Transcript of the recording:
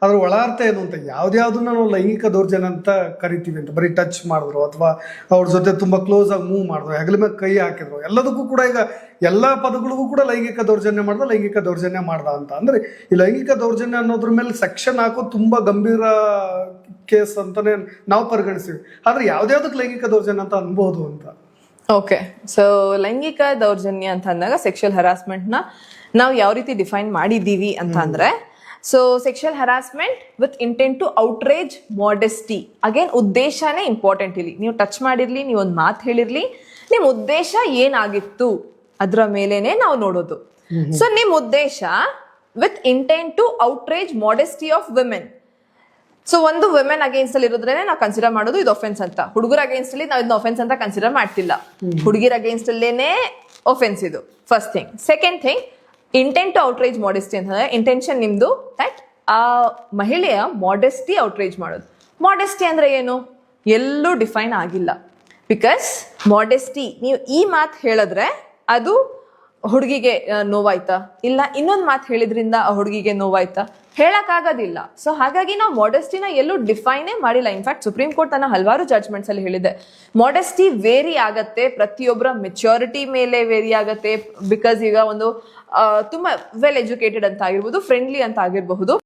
ಅದ್ರ ಒಳಾರ್ಥ ಏನು ಅಂತ ಯಾವ್ದ್ಯಾವ್ದನ್ನ ನಾವು ಲೈಂಗಿಕ ದೌರ್ಜನ್ಯ ಅಂತ ಕರಿತೀವಿ ಅಂತ, ಬರೀ ಟಚ್ ಮಾಡಿದ್ರು ಅಥವಾ ಅವ್ರ ಜೊತೆ ತುಂಬಾ ಕ್ಲೋಸ್ ಆಗಿ ಮೂವ್ ಮಾಡಿದ್ರು, ಹೆಗಲ ಮೇಲೆ ಕೈ ಹಾಕಿದ್ರು, ಎಲ್ಲದಕ್ಕೂ ಕೂಡ ಈಗ ಎಲ್ಲಾ ಪದಗಳಿಗೂ ಕೂಡ ಲೈಂಗಿಕ ದೌರ್ಜನ್ಯ ಮಾಡ್ದ ಅಂತ ಅಂದ್ರೆ ಈ ಲೈಂಗಿಕ ದೌರ್ಜನ್ಯ ಅನ್ನೋದ್ರ ಮೇಲೆ ಸೆಕ್ಷನ್ ಹಾಕೋದು ತುಂಬಾ ಗಂಭೀರ ಕೇಸ್ ಅಂತಾನೆ ನಾವು ಪರಿಗಣಿಸ್ತೀವಿ. ಆದ್ರೆ ಯಾವ್ದ್ಯಾವ್ದಕ್ಕೆ ಲೈಂಗಿಕ ದೌರ್ಜನ್ಯ ಅಂತ ಅನ್ಬೋದು ಅಂತ. ಓಕೆ, ಸೊ ಲೈಂಗಿಕ ದೌರ್ಜನ್ಯ ಅಂತ ಅಂದಾಗ ಸೆಕ್ಷುವಲ್ ಹರಾಸ್ಮೆಂಟ್ ನ ನಾವು ಯಾವ ರೀತಿ ಡಿಫೈನ್ ಮಾಡಿದೀವಿ ಅಂತ ಅಂದ್ರೆ, so sexual harassment with intent to outrage modesty. Again ಉದ್ದೇಶನೇ ಇಂಪಾರ್ಟೆಂಟ್ ಇಲ್ಲಿ. ನೀವು ಟಚ್ ಮಾಡಿರ್ಲಿ, ನೀವು ಒಂದು ಮಾತು ಹೇಳಿರ್ಲಿ, ನಿಮ್ ಉದ್ದೇಶ ಏನಾಗಿತ್ತು ಅದ್ರ ಮೇಲೆನೆ ನಾವು ನೋಡೋದು. ಸೊ ನಿಮ್ ಉದ್ದೇಶ with intent to outrage modesty of women. So ಒಂದು ವಿಮೆನ್ ಅಗೇನ್ಸ್ಟ್ ಅಲ್ಲಿ ಇರೋದ್ರೇನೆ ನಾವು ಕನ್ಸಿಡರ್ ಮಾಡೋದು ಇದು ಒಫೆನ್ಸ್ ಅಂತ. ಹುಡುಗರ ಅಗೇನ್ಸ್ಟ್ ಅಲ್ಲಿ ನಾವು ಇದನ್ನ ಒಫೆನ್ಸ್ ಅಂತ ಕನ್ಸಿಡರ್ ಮಾಡ್ತಿಲ್ಲ, ಹುಡುಗಿರ ಅಗೇನ್ಸ್ಟ್ ಅಲ್ಲೇನೆ ಒಫೆನ್ಸ್ ಇದು. First thing. Second thing, intent to outrage modesty ಅಂತಂದ್ರೆ ಇಂಟೆನ್ಷನ್ ನಿಮ್ದು ದಟ್ ಆ ಮಹಿಳೆಯ ಮಾಡೆಸ್ಟಿ ಔಟ್ರೇಜ್ ಮಾಡೋದು. ಮಾಡೆಸ್ಟಿ ಅಂದ್ರೆ ಏನು ಎಲ್ಲೂ ಡಿಫೈನ್ ಆಗಿಲ್ಲ. ಬಿಕಾಸ್ ಮಾಡೆಸ್ಟಿ ನೀವು ಈ ಮಾತು ಹೇಳಿದ್ರೆ ಅದು ಹುಡುಗಿಗೆ ನೋವಾಯ್ತಾ, ಇಲ್ಲ ಇನ್ನೊಂದು ಮಾತು ಹೇಳಿದ್ರಿಂದ ಆ ಹುಡುಗಿಗೆ ನೋವಾಯ್ತಾ, ಹೇಳಕ್ ಆಗೋದಿಲ್ಲ. ಸೊ ಹಾಗಾಗಿ ನಾವು ಮಾಡೆಸ್ಟಿನ ಎಲ್ಲೂ ಡಿಫೈನೇ ಮಾಡಿಲ್ಲ. ಇನ್ಫ್ಯಾಕ್ಟ್ ಸುಪ್ರೀಂ ಕೋರ್ಟ್ ತನ್ನ ಹಲವಾರು ಜಡ್ಜ್ಮೆಂಟ್ಸ್ ಅಲ್ಲಿ ಹೇಳಿದೆ ಮಾಡೆಸ್ಟಿ ವೇರಿ ಆಗತ್ತೆ, ಪ್ರತಿಯೊಬ್ಬರ ಮೆಚ್ಯೂರಿಟಿ ಮೇಲೆ ವೇರಿ ಆಗತ್ತೆ. ಬಿಕಾಸ್ ಈಗ ಒಂದು ತುಂಬಾ ವೆಲ್ ಎಜುಕೇಟೆಡ್ ಅಂತ ಆಗಿರ್ಬೋದು, ಫ್ರೆಂಡ್ಲಿ ಅಂತ ಆಗಿರಬಹುದು,